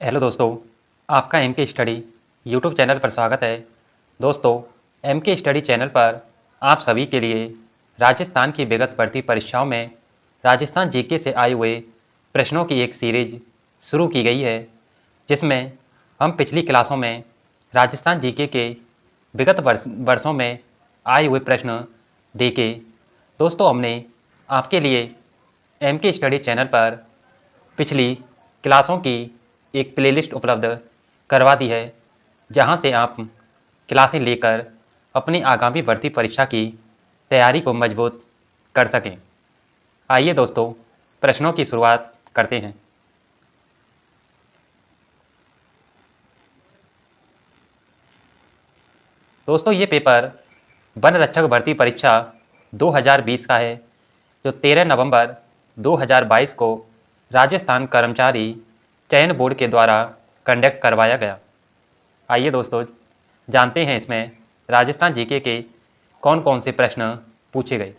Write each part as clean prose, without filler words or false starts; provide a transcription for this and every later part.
Hello दोस्तों, आपका M के स्टडी यूट्यूब चैनल पर स्वागत है। दोस्तों, एम के स्टडी चैनल पर आप सभी के लिए राजस्थान की विगत भर्ती परीक्षाओं में राजस्थान जीके से आए हुए प्रश्नों की एक सीरीज शुरू की गई है, जिसमें हम पिछली क्लासों में राजस्थान जीके के विगत वर्षों में आए हुए प्रश्न देखे। दोस्तों, हमने आपके लिए एम के स्टडी चैनल पर पिछली क्लासों की एक प्लेलिस्ट उपलब्ध करवा दी है, जहां से आप क्लासें लेकर अपनी आगामी भर्ती परीक्षा की तैयारी को मजबूत कर सकें। आइए दोस्तों, प्रश्नों की शुरुआत करते हैं। दोस्तों, ये पेपर वन रक्षक भर्ती परीक्षा 2020 का है, जो 13 नवंबर 2022 को राजस्थान कर्मचारी चयन बोर्ड के द्वारा कंडक्ट करवाया गया। आइए दोस्तों, जानते हैं इसमें राजस्थान जीके के कौन कौन से प्रश्न पूछे गए।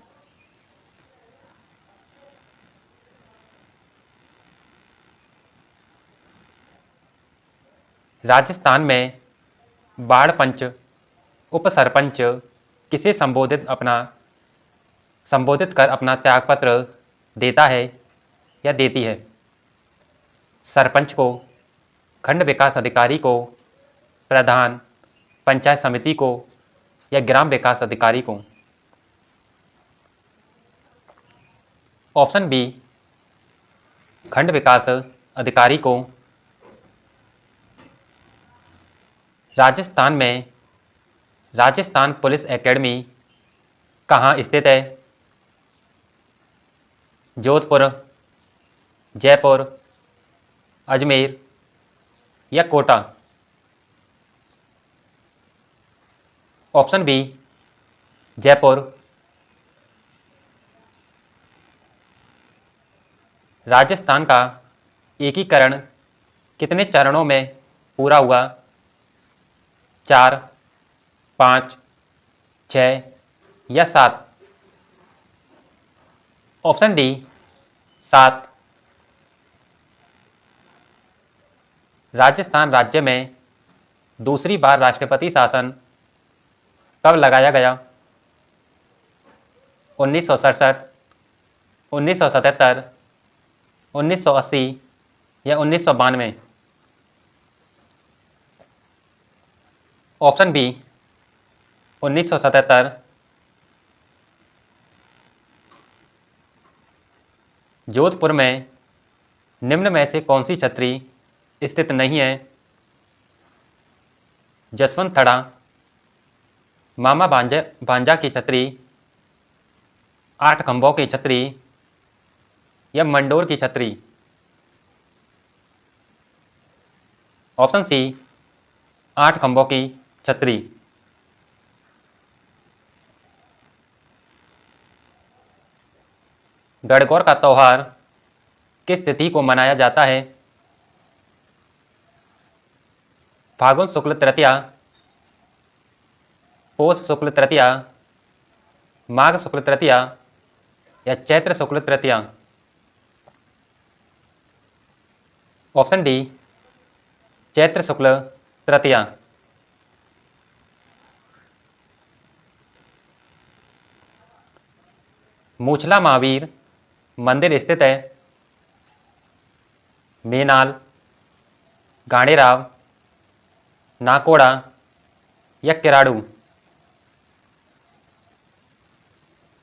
राजस्थान में बाढ़ पंच उप सरपंच किसे संबोधित कर अपना त्यागपत्र देता है या देती है? सरपंच को, खंड विकास अधिकारी को, प्रधान, पंचायत समिति को या ग्राम विकास अधिकारी को? ऑप्शन बी, खंड विकास अधिकारी को। राजस्थान में राजस्थान पुलिस एकेडमी कहाँ स्थित है? जोधपुर, जयपुर, अजमेर या कोटा? Option B, Jaipur. राजस्थान का एकीकरण कितने चरणों में पूरा हुआ? 4, 5, 6 या 7? Option D, 7। राजस्थान राज्य में दूसरी बार राष्ट्रपति शासन कब लगाया गया? 1967, 1977, 1980 या 1992? Option B, 1977। जोधपुर में निम्न में से कौन सी छतरी स्थित नहीं है? जसवंत थड़ा, मामा भांजा की छतरी, 8 खंभों की छतरी या मंडोर की छतरी? ऑप्शन सी, 8 खंभों की छतरी। गणगौर का त्योहार किस तिथि को मनाया जाता है? फागुन शुक्ल तृतीया, पौष शुक्ल तृतीया, माघ शुक्ल तृतीया या चैत्र शुक्ल तृतीया? ऑप्शन डी, चैत्र शुक्ल तृतीया। मूछला महावीर मंदिर स्थित है? मेनाल, गाणेराव, नाकोड़ा या किराड़ू?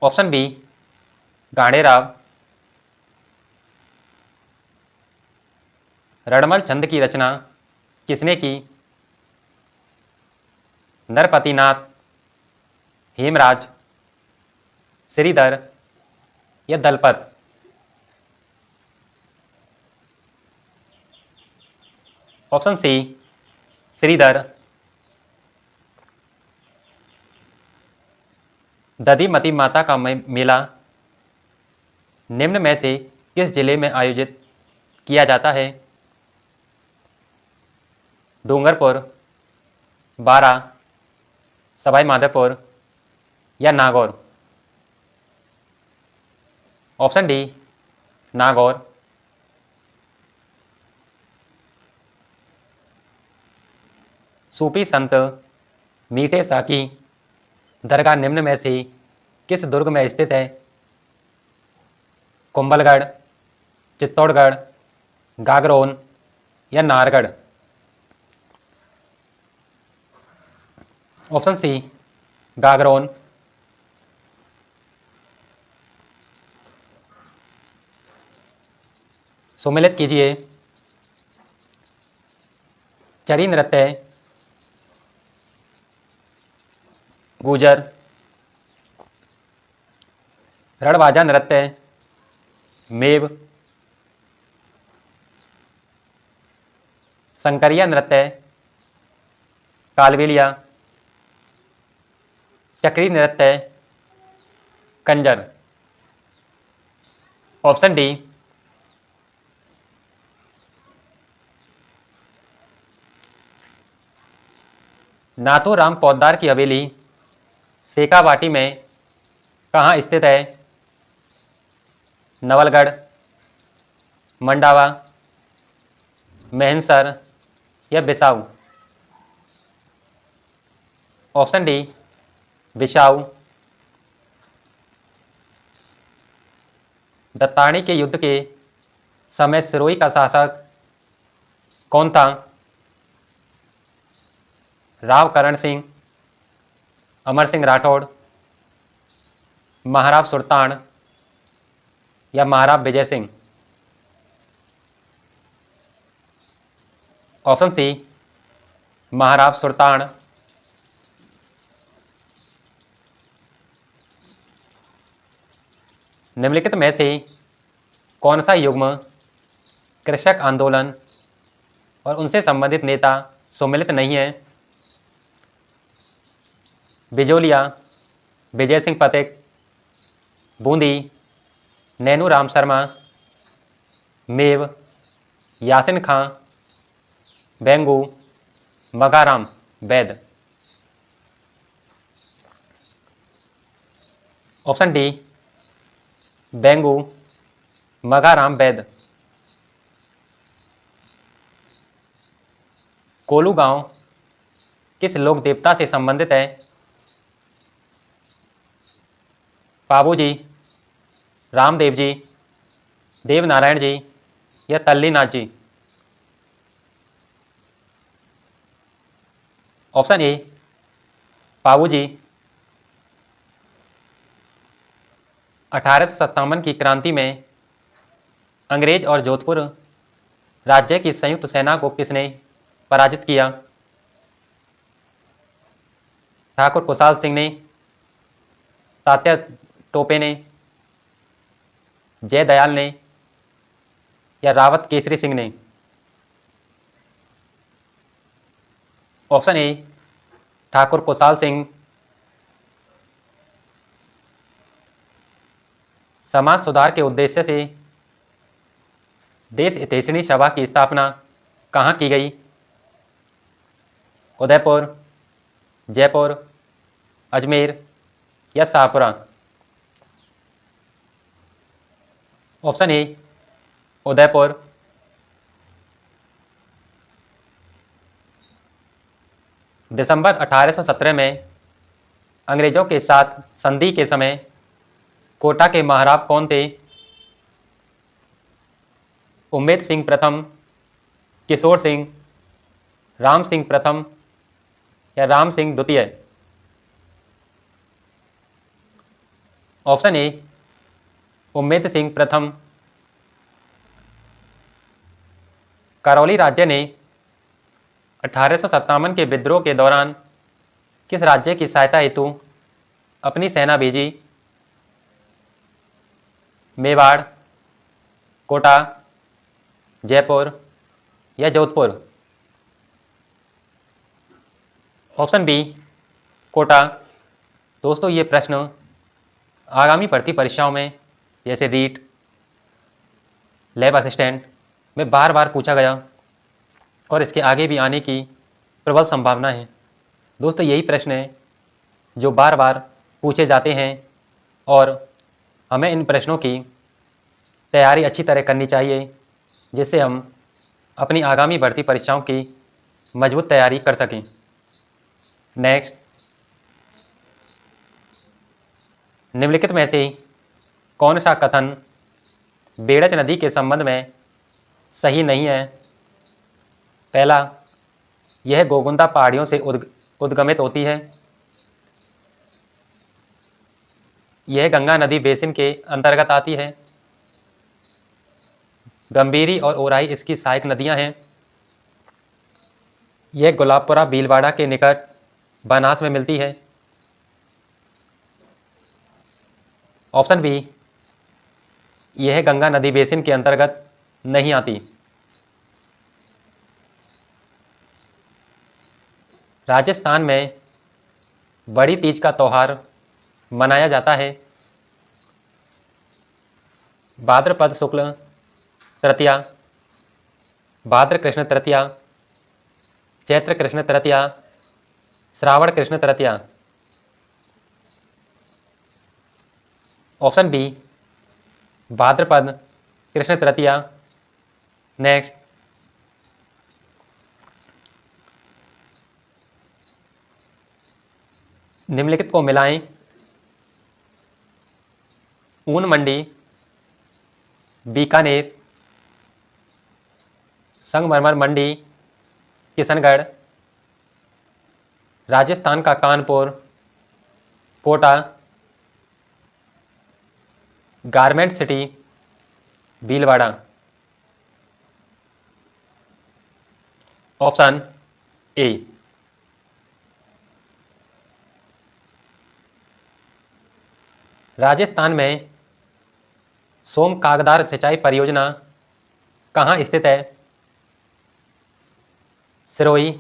Option B, Ganerao. रणमल छंद की रचना किसने की? नरपतिनाथ, हेमराज, श्रीधर या दलपत? Option C, Shridhar. दधिमती माता का मेला निम्न में से किस जिले में आयोजित किया जाता है? डूंगरपुर, बारा, सवाई माधोपुर या नागौर? Option D, Nagaur. सूफी संत मीठे शाह की दरगाह निम्न में से किस दुर्ग में स्थित है? कुंभलगढ़, चित्तौड़गढ़, गागरोन या नाहरगढ़? Option C Gagron. सुमिलित कीजिए। चरी नृत्य, गुजर, रणबाजा नृत्य, मेव, शंकरिया नृत्य, कालबेलिया, चक्री नृत्य, कंजर? ऑप्शन डी नाथूराम पौद्दार की हवेली सेकावाटी में कहाँ स्थित है? नवलगढ़, मंडावा, मेहनसर या बिसाऊ? Option D Bissau. दत्तानी के युद्ध के समय सिरोही का शासक कौन था? राव करण सिंह, अमर सिंह राठौड़, महाराव सुल्तान या महाराव विजय सिंह? ऑप्शन सी महाराव सुल्तान। निम्नलिखित में से कौन सा युग्म कृषक आंदोलन और उनसे संबंधित नेता सुमिलित नहीं है? बिजोलिया, विजय सिंह पथिक, बूंदी, नैनू राम शर्मा, मेव, यासिन खां, बेंगू, मगाराम वैद? ऑप्शन डी बेंगू मगाराम वैद। कोलू गांव किस लोक देवता से संबंधित है? पाबूजी, रामदेव जी, देवनारायण जी या तल्लीनाथ जी? Option A Pabuji. 1857 की क्रांति में अंग्रेज और जोधपुर राज्य की संयुक्त सेना को किसने पराजित किया? ठाकुर कुशाल सिंह ने, तात्या टोपे ने, जयदयाल ने या रावत केसरी सिंह ने? Option A Thakur Kushal Singh. समाज सुधार के उद्देश्य से देश हितैषणी सभा की स्थापना कहाँ की गई? उदयपुर, जयपुर, अजमेर या शाहपुरा? Option A Udaipur. दिसंबर 1817 में अंग्रेजों के साथ संधि के समय कोटा के महाराव कौन थे? उम्मेद सिंह प्रथम, किशोर सिंह, राम सिंह प्रथम या राम सिंह द्वितीय? ऑप्शन ए उम्मेद सिंह प्रथम। करौली राज्य ने 1857 के विद्रोह के दौरान किस राज्य की सहायता हेतु अपनी सेना भेजी? मेवाड़, कोटा, जयपुर या जोधपुर? Option B Kota. दोस्तों ये प्रश्न आगामी भर्ती परीक्षाओं में जैसे रीट, लैब असिस्टेंट में बार बार पूछा गया और इसके आगे भी आने की प्रबल संभावना है। दोस्तों यही प्रश्न है जो बार बार पूछे जाते हैं और हमें इन प्रश्नों की तैयारी अच्छी तरह करनी चाहिए जिससे हम अपनी आगामी भर्ती परीक्षाओं की मजबूत तैयारी कर सकें। नेक्स्ट, निम्नलिखित में से कौन सा कथन बेड़च नदी के संबंध में सही नहीं है? पहला, यह गोगुंदा पहाड़ियों से उद्गमित होती है। यह गंगा नदी बेसिन के अंतर्गत आती है। गंभीरी और ओराई इसकी सहायक नदियां हैं। यह गुलाबपुरा भीलवाड़ा के निकट बनास में मिलती है। ऑप्शन बी, यह गंगा नदी बेसिन के अंतर्गत नहीं आती। राजस्थान में बड़ी तीज का त्यौहार मनाया जाता है। भाद्रपद शुक्ल तृतीया, भाद्र कृष्ण तृतीया, चैत्र कृष्ण तृतीया, श्रावण कृष्ण तृतीया। ऑप्शन बी, भाद्रपद कृष्ण तृतीया। नेक्स्ट, निम्नलिखित को मिलाएं। ऊन मंडी बीकानेर, संगमरमर मंडी किशनगढ़, राजस्थान का Kanpur, Kota, garment city Bhilwara. Option A. Rajasthan में सोम कागदार सिंचाई परियोजना कहाँ स्थित है? सिरोही,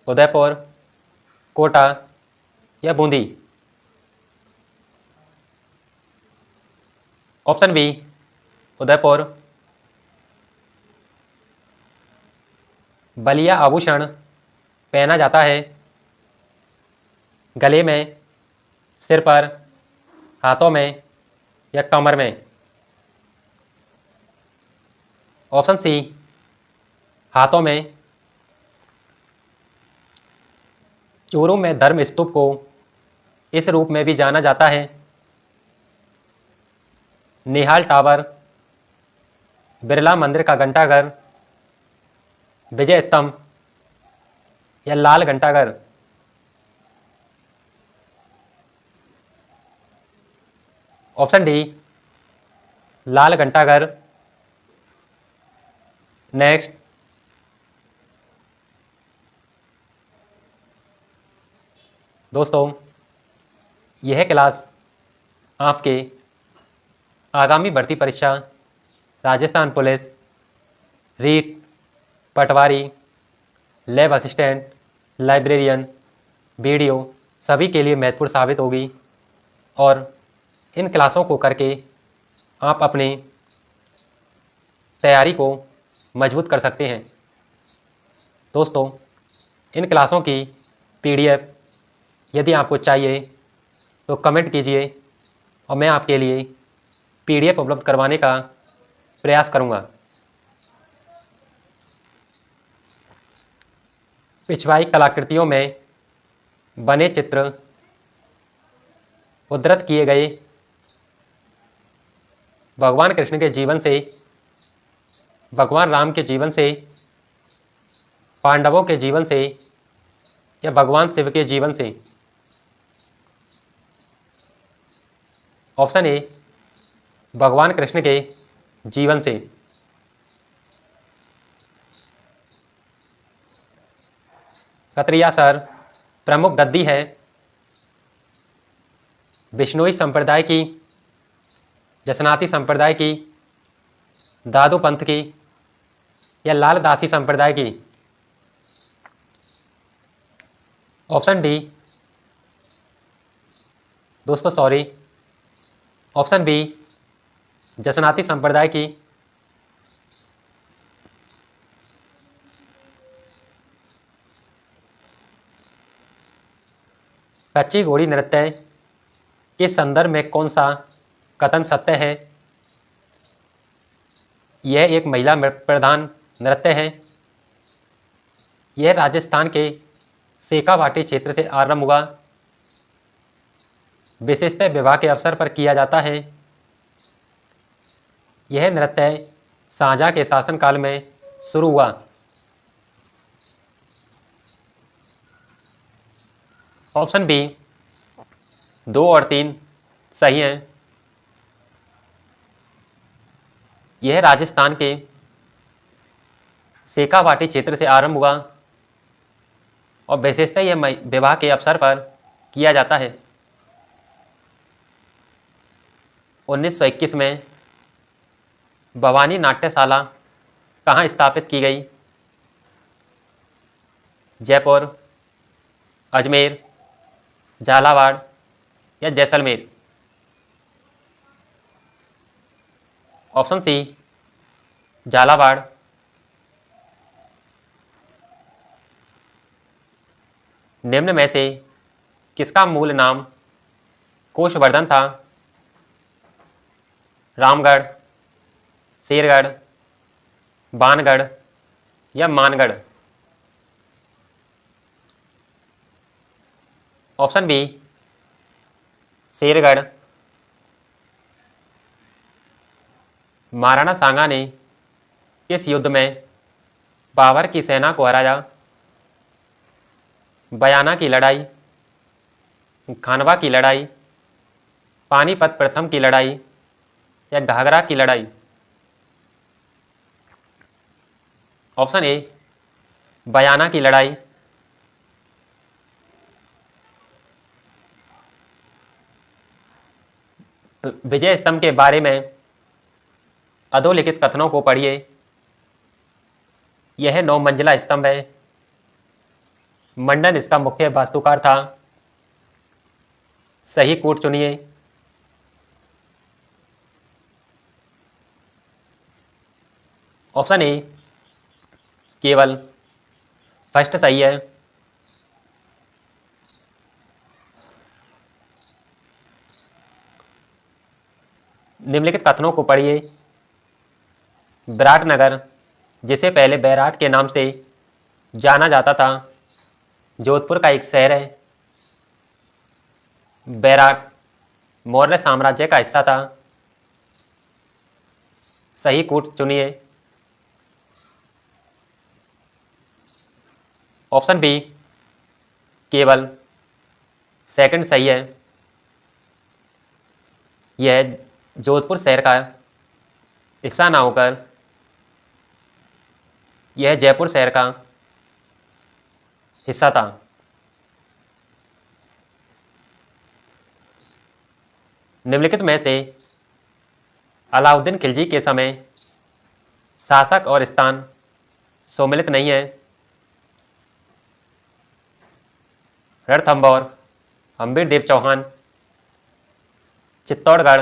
उदयपुर, कोटा या बूंदी? Option B, Udaipur. बलिया आभूषण पहना जाता है गले में, सिर पर, हाथों में या कमर में? ऑप्शन सी, हाथों में। चूरू में धर्म स्तूप को इस रूप में भी जाना जाता है: निहाल टावर, बिरला मंदिर का घंटाघर, विजय स्तंभ या लाल घंटाघर? ऑप्शन डी, लाल घंटाघर। नेक्स्ट, दोस्तों, यह क्लास आपके आगामी भर्ती परीक्षा राजस्थान पुलिस, रीट, पटवारी, लैब असिस्टेंट, लाइब्रेरियन, वीडियो सभी के लिए महत्वपूर्ण साबित होगी और इन क्लासों को करके आप अपनी तैयारी को मजबूत कर सकते हैं। दोस्तों, इन क्लासों की पीडीएफ यदि आपको चाहिए तो कमेंट कीजिए और मैं आपके लिए पीडीएफ उपलब्ध करवाने का प्रयास करूंगा। पिछवाई कलाकृतियों में बने चित्र उद्धृत किए गए भगवान कृष्ण के जीवन से, भगवान राम के जीवन से, पांडवों के जीवन से या भगवान शिव के जीवन से? ऑप्शन ए, भगवान कृष्ण के जीवन से। कतरिया सर प्रमुख गद्दी है बिश्नोई संप्रदाय की, जसनाती संप्रदाय की, दादू पंथ की या लाल दासी संप्रदाय की? ऑप्शन डी, दोस्तों सॉरी, ऑप्शन बी, जसनाती संप्रदाय की। कच्ची घोड़ी नृत्य के संदर्भ में कौन सा कथन सत्य है? यह एक महिला प्रधान नृत्य है। यह राजस्थान के शेखावाटी क्षेत्र से आरंभ हुआ, विशेषतः विवाह के अवसर पर किया जाता है। यह नृत्य शाहजहां के शासनकाल में शुरू हुआ। ऑप्शन बी 2 और 3 सही है। यह राजस्थान के शेखावाटी क्षेत्र से आरंभ हुआ और विशेषतः यह विवाह के अवसर पर किया जाता है। 1921 में भवानी नाट्यशाला कहाँ स्थापित की गई? जयपुर, अजमेर, झालावाड़ या जैसलमेर? Option C Jhalawar. निम्न में से किसका मूल नाम कोशवर्धन था? रामगढ़, शेरगढ़, बानगढ़ या मानगढ़? Option B Shergarh. महाराणा सांगा ने किस युद्ध में बाबर की सेना को हराया? बयाना की लड़ाई, खानवा की लड़ाई, पानीपत प्रथम की लड़ाई या घाघरा की लड़ाई? ऑप्शन ए बयाना की लड़ाई। विजय स्तंभ के बारे में अधोलिखित कथनों को पढ़िए। यह 9 मंजिला स्तंभ है। मंडन इसका मुख्य वास्तुकार था। सही कूट चुनिए। ऑप्शन ए केवल फर्स्ट सही है। निम्नलिखित कथनों को पढ़िए। विराटनगर, जिसे पहले बैराट के नाम से जाना जाता था, जोधपुर का एक शहर है। बैराट मौर्य साम्राज्य का हिस्सा था। सही कूट चुनिए। ऑप्शन बी केवल सेकंड सही है। यह जोधपुर शहर का हिस्सा ना होकर यह जयपुर शहर का हिस्सा था। निम्नलिखित में से अलाउद्दीन खिलजी के समय शासक और स्थान सम्मिलित नहीं है? रणथंभौर, हम्बीरदेव चौहान, चित्तौड़गढ़,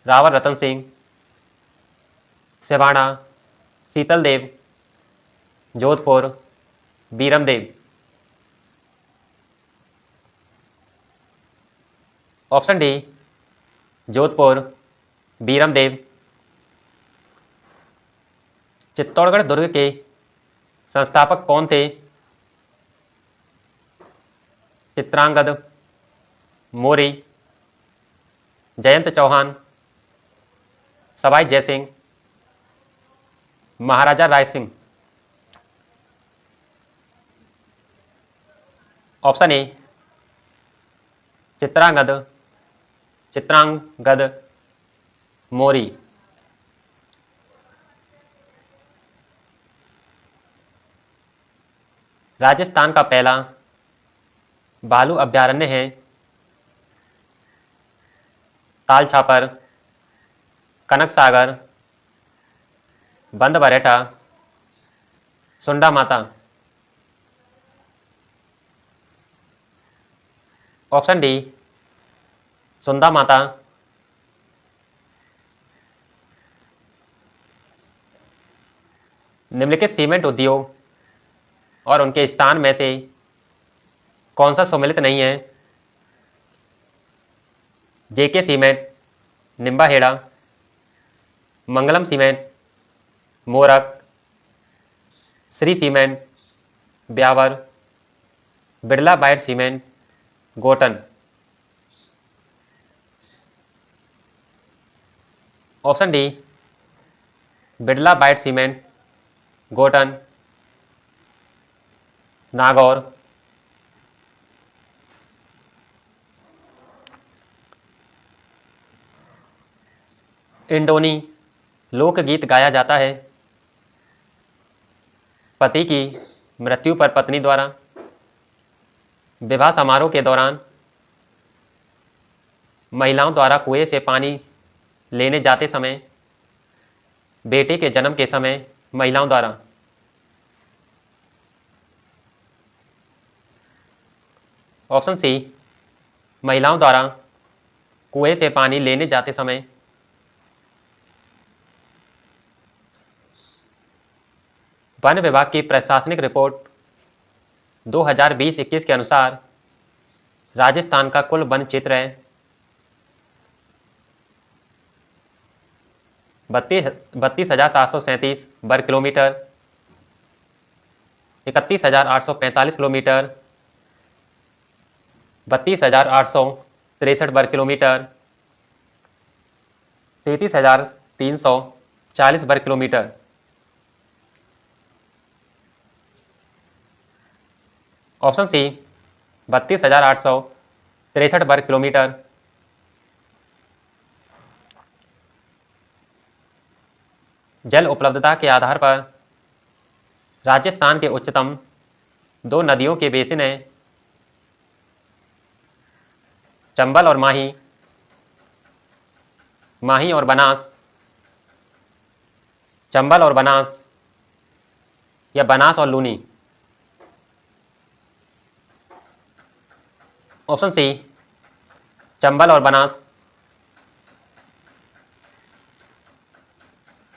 रावल रतन सिंह, सिवाना, शीतलदेव, जोधपुर, बीरमदेव? Option D Jodhpur, Biramdev. चित्तौड़गढ़ दुर्ग के संस्थापक कौन थे? चित्रांगद, मोरी, जयंत चौहान, सवाई जयसिंह, महाराजा राय सिंह? Option A Chitrangad Mori. राजस्थान का पहला भालू अभयारण्य है ताल छापर, कनक सागर, बंद बरेटा, सुंडा माता? ऑप्शन डी सुंदा माता। निम्नलिखित सीमेंट उद्योग और उनके स्थान में से कौन सा सम्मिलित नहीं है? JK cement, Nimbahera, Mangalam cement, Morak, Shree cement, Beawar Birla White cement, Gotan. Option D, Birla White cement, Gotan, Nagaur. Indoni लोकगीत गाया जाता है पति की मृत्यु पर पत्नी द्वारा, विवाह समारोह के दौरान, महिलाओं द्वारा कुएं से पानी लेने जाते समय, बेटे के जन्म के समय महिलाओं द्वारा। ऑप्शन सी, महिलाओं द्वारा कुएं से पानी लेने जाते समय। वन विभाग की प्रशासनिक रिपोर्ट 2020-21 के अनुसार राजस्थान का कुल वन क्षेत्र है 32,737 वर्ग किलोमीटर, 31,845 किलोमीटर, 32,863 वर्ग किलोमीटर, 33,340 वर्ग किलोमीटर। ऑप्शन सी, 32,863 वर्ग किलोमीटर। जल उपलब्धता के आधार पर राजस्थान के उच्चतम 2 नदियों के बेसिन हैं चंबल और माही, माही और बनास, चंबल और बनास, या बनास और लूनी। ऑप्शन सी, चंबल और बनास।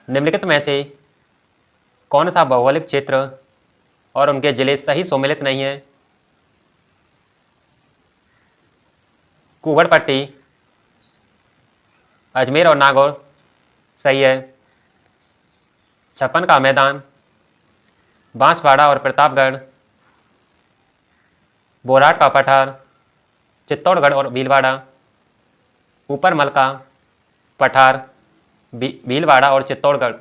निम्नलिखित में से कौन सा भौगोलिक क्षेत्र और उनके जिले सही सम्मिलित नहीं है? कुहड़ पट्टी, अजमेर और नागौर सही है। छप्पन का मैदान, बांसवाड़ा और प्रतापगढ़, बोराट का पठार, चित्तौड़गढ़ और भीलवाड़ा, ऊपरमल का पठार, भीलवाड़ा और चित्तौड़गढ़।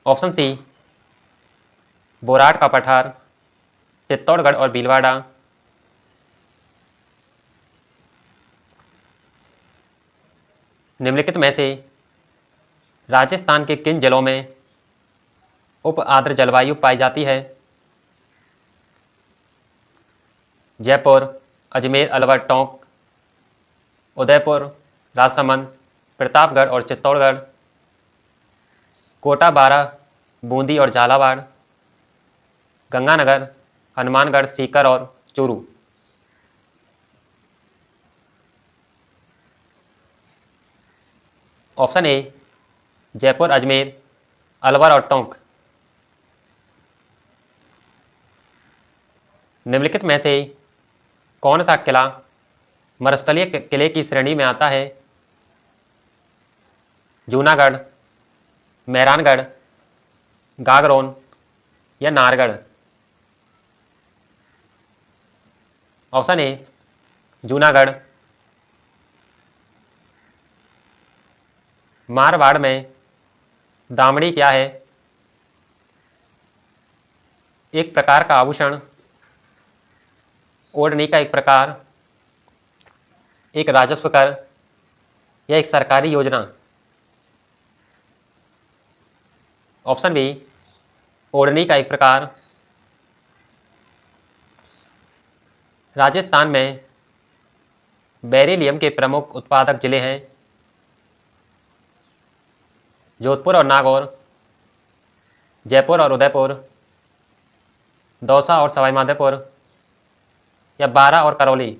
ऑप्शन सी, बोराट का पठार, चित्तौड़गढ़ और भीलवाड़ा। निम्नलिखित में से राजस्थान के किन जिलों में उप आर्द्र जलवायु पाई जाती है? जयपुर, अजमेर, अलवर, टोंक, उदयपुर, राजसमंद, प्रतापगढ़ और चित्तौड़गढ़, कोटा, बारां, बूंदी और झालावाड़, गंगानगर, हनुमानगढ़, सीकर और चूरू। ऑप्शन ए, जयपुर, अजमेर, अलवर और टोंक। निम्नलिखित में से कौन सा किला मरुस्थलीय किले की श्रेणी में आता है? जूनागढ़, मेहरानगढ़, गागरोन या नाहरगढ़। Option A, Junagarh. मारवाड़ में दामड़ी क्या है? एक प्रकार का आभूषण, ओढ़नी का एक प्रकार, एक राजस्व कर या एक सरकारी योजना। ऑप्शन बी, ओढ़नी का एक प्रकार। राजस्थान में बेरिलियम के प्रमुख उत्पादक जिले हैं जोधपुर और नागौर, जयपुर और उदयपुर, दौसा और सवाईमाधोपुर, या बारां और करौली।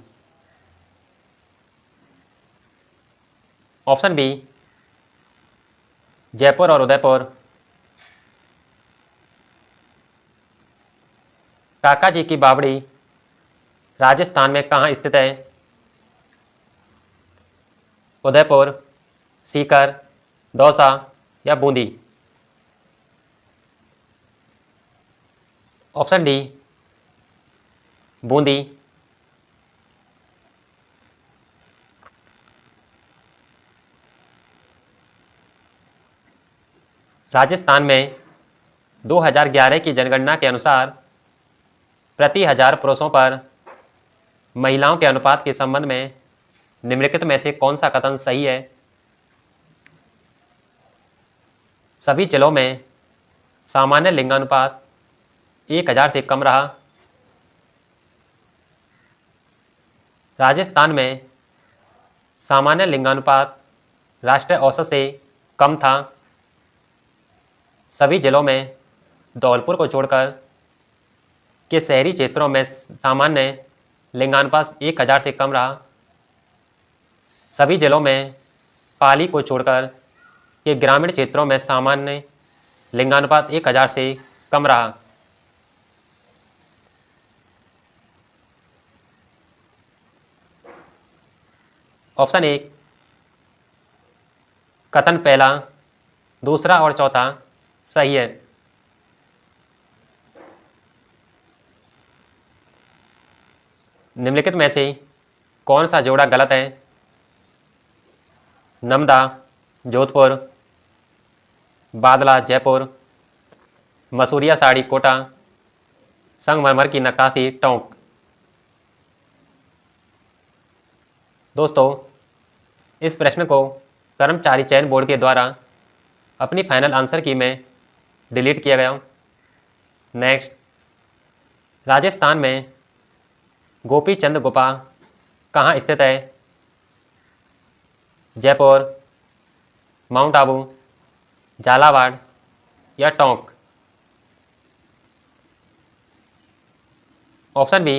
ऑप्शन बी, जयपुर और उदयपुर। काका जी की बावड़ी राजस्थान में कहाँ स्थित है? उदयपुर, सीकर, दौसा या बूंदी। Option D Bundi. राजस्थान में 2011 की जनगणना के अनुसार प्रति 1000 पुरुषों पर महिलाओं के अनुपात के संबंध में निम्नलिखित में से कौन सा कथन सही है? सभी जिलों में सामान्य लिंगानुपात 1000 से कम रहा। राजस्थान में सामान्य लिंगानुपात राष्ट्रीय औसत से कम था। सभी जिलों में धौलपुर को छोड़कर के शहरी क्षेत्रों में सामान्य लिंगानुपात 1000 से कम रहा। सभी जिलों में पाली को छोड़कर के ग्रामीण क्षेत्रों में सामान्य लिंगानुपात 1000 से कम रहा। ऑप्शन ए कथन पहला, दूसरा और चौथा सही है। निम्नलिखित में से कौन सा जोड़ा गलत है? नमदा जोधपुर, बादला जयपुर, मसूरिया साड़ी कोटा, संगमरमर की नक्काशी टोंक। दोस्तों, इस प्रश्न को कर्मचारी चयन बोर्ड के द्वारा अपनी फाइनल आंसर की में डिलीट किया गया। नेक्स्ट, राजस्थान में गोपी चंद गुफा कहाँ स्थित है? जयपुर, माउंट आबू, झालावाड़ या Tonk? Option B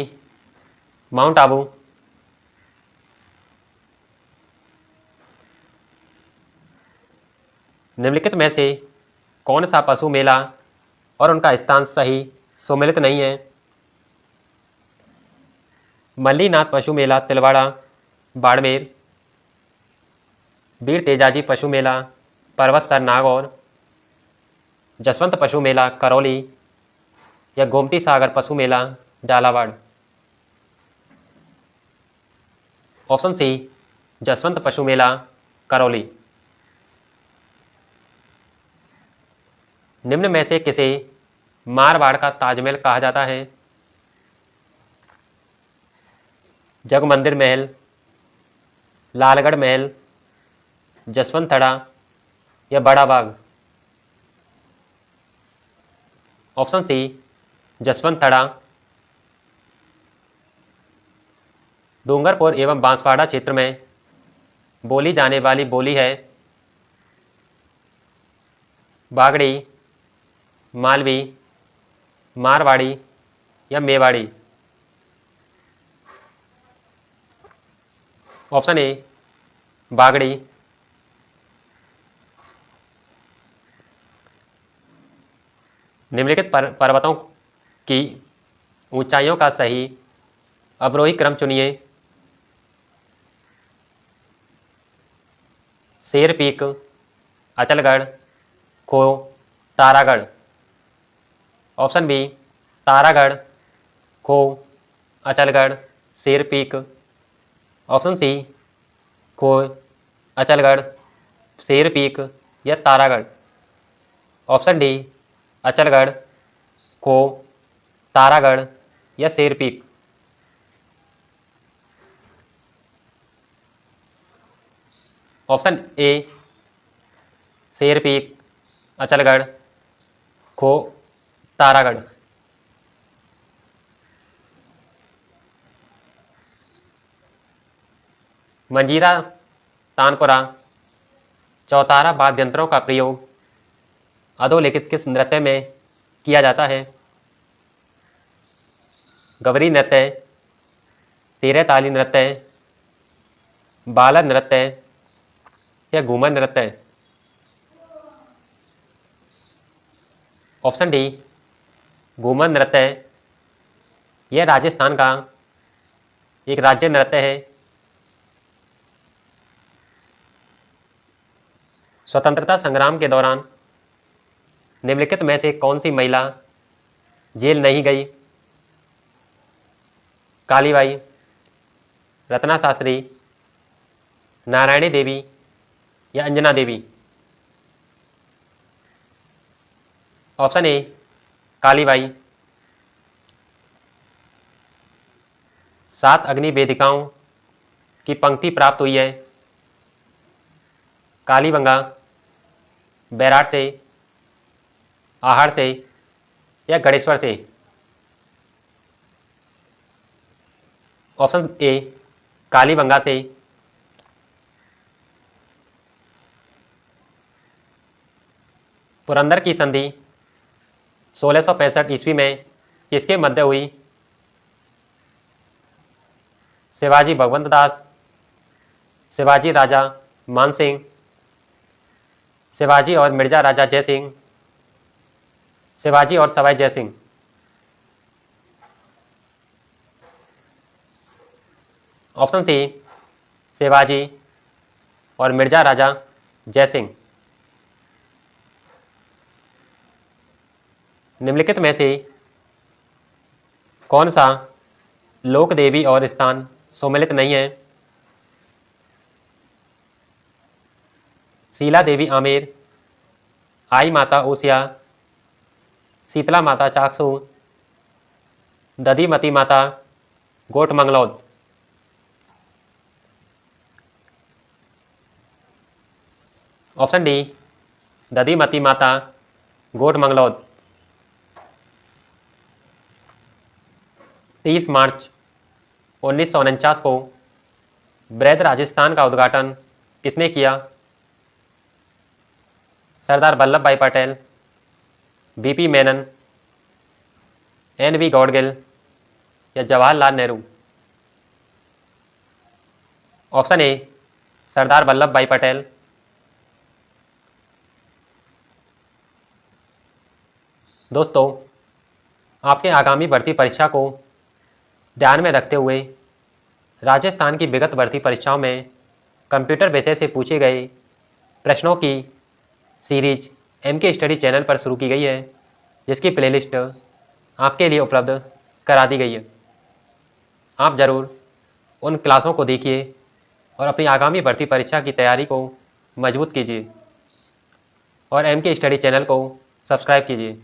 mount Abu. निम्नलिखित में से कौन सा पशु मेला और उनका स्थान सही सुमेलित नहीं है? मल्लीनाथ पशु मेला तिलवाड़ा बाड़मेर, वीर तेजाजी पशु मेला परवतसर नागौर, जसवंत पशु मेला करौली या गोमती सागर पशु मेला झालावाड़? ऑप्शन सी जसवंत पशु मेला करौली। निम्न में से किसे मारवाड़ का ताजमहल कहा जाता है? जगमंदिर महल, लालगढ़ महल, जसवंतथड़ा या बड़ा बाग? Option C जसवंतथड़ा। डूंगरपुर एवं बांसवाड़ा क्षेत्र में बोली जाने वाली बोली है बागड़ी, मालवी, मारवाड़ी या मेवाड़ी? Option A Bagri. निम्नलिखित पर्वतों की ऊंचाइयों का सही अवरोही क्रम चुनिए। शेर पीक, अचलगढ़, खो, तारागढ़? ऑप्शन बी तारागढ़, खो, अचलगढ़, शेर पीक। ऑप्शन सी खो, अचलगढ़, शेर पीक या तारागढ़? ऑप्शन डी अचलगढ़, खो, तारागढ़ या शेर पीक? ऑप्शन ए शेर पीक, अचलगढ़, खो, तारागढ़। मंजीरा, तानपुरा, चौतारा वाद्य यंत्रों का प्रयोग अधोलिखित किस नृत्य में किया जाता है? गवरी नृत्य, तेरह ताली नृत्य, बालद नृत्य या घूमर नृत्य? ऑप्शन डी घूमर नृत्य। यह राजस्थान का एक राज्य नृत्य है। स्वतंत्रता संग्राम के दौरान निम्नलिखित में से कौन सी महिला जेल नहीं गई? कालीबाई, रत्ना शास्त्री, नारायणी देवी या अंजना देवी? Option A Kalibai. 7 अग्नि वेदिकाओं की पंक्ति प्राप्त हुई है कालीबंगा, बैराट से, आहड़ से या गणेश्वर से? ऑप्शन ए कालीबंगा से। पुरंदर की संधि 1665 ईस्वी में किसके मध्य हुई? शिवाजी भगवंत दास, शिवाजी राजा मानसिंह, शिवाजी और मिर्जा राजा जयसिंह, शिवाजी और सवाई जयसिंह? ऑप्शन सी शिवाजी और मिर्जा राजा जयसिंह। निम्नलिखित में से कौन सा लोक देवी और स्थान सम्मिलित नहीं है? शीला देवी आमेर, आई माता ओसिया, शीतला माता चाकसू, दधिमती माता गोट मंगलौद? ऑप्शन डी दधिमती माता गोट मंगलौद। 30 मार्च 1949 को वृहद राजस्थान का उद्घाटन किसने किया? सरदार वल्लभ भाई पटेल, बीपी मेनन, एनवी गौडगिल या जवाहरलाल नेहरू? ऑप्शन ए सरदार वल्लभ भाई पटेल। दोस्तों, आपके आगामी भर्ती परीक्षा को ध्यान में रखते हुए राजस्थान की विगत भर्ती परीक्षाओं में कंप्यूटर विषय से पूछे गए प्रश्नों की सीरीज एमके स्टडी चैनल पर शुरू की गई है, जिसकी प्लेलिस्ट आपके लिए उपलब्ध करा दी गई है। आप ज़रूर उन क्लासों को देखिए और अपनी आगामी भर्ती परीक्षा की तैयारी को मजबूत कीजिए और एमके स्टडी चैनल को सब्सक्राइब कीजिए।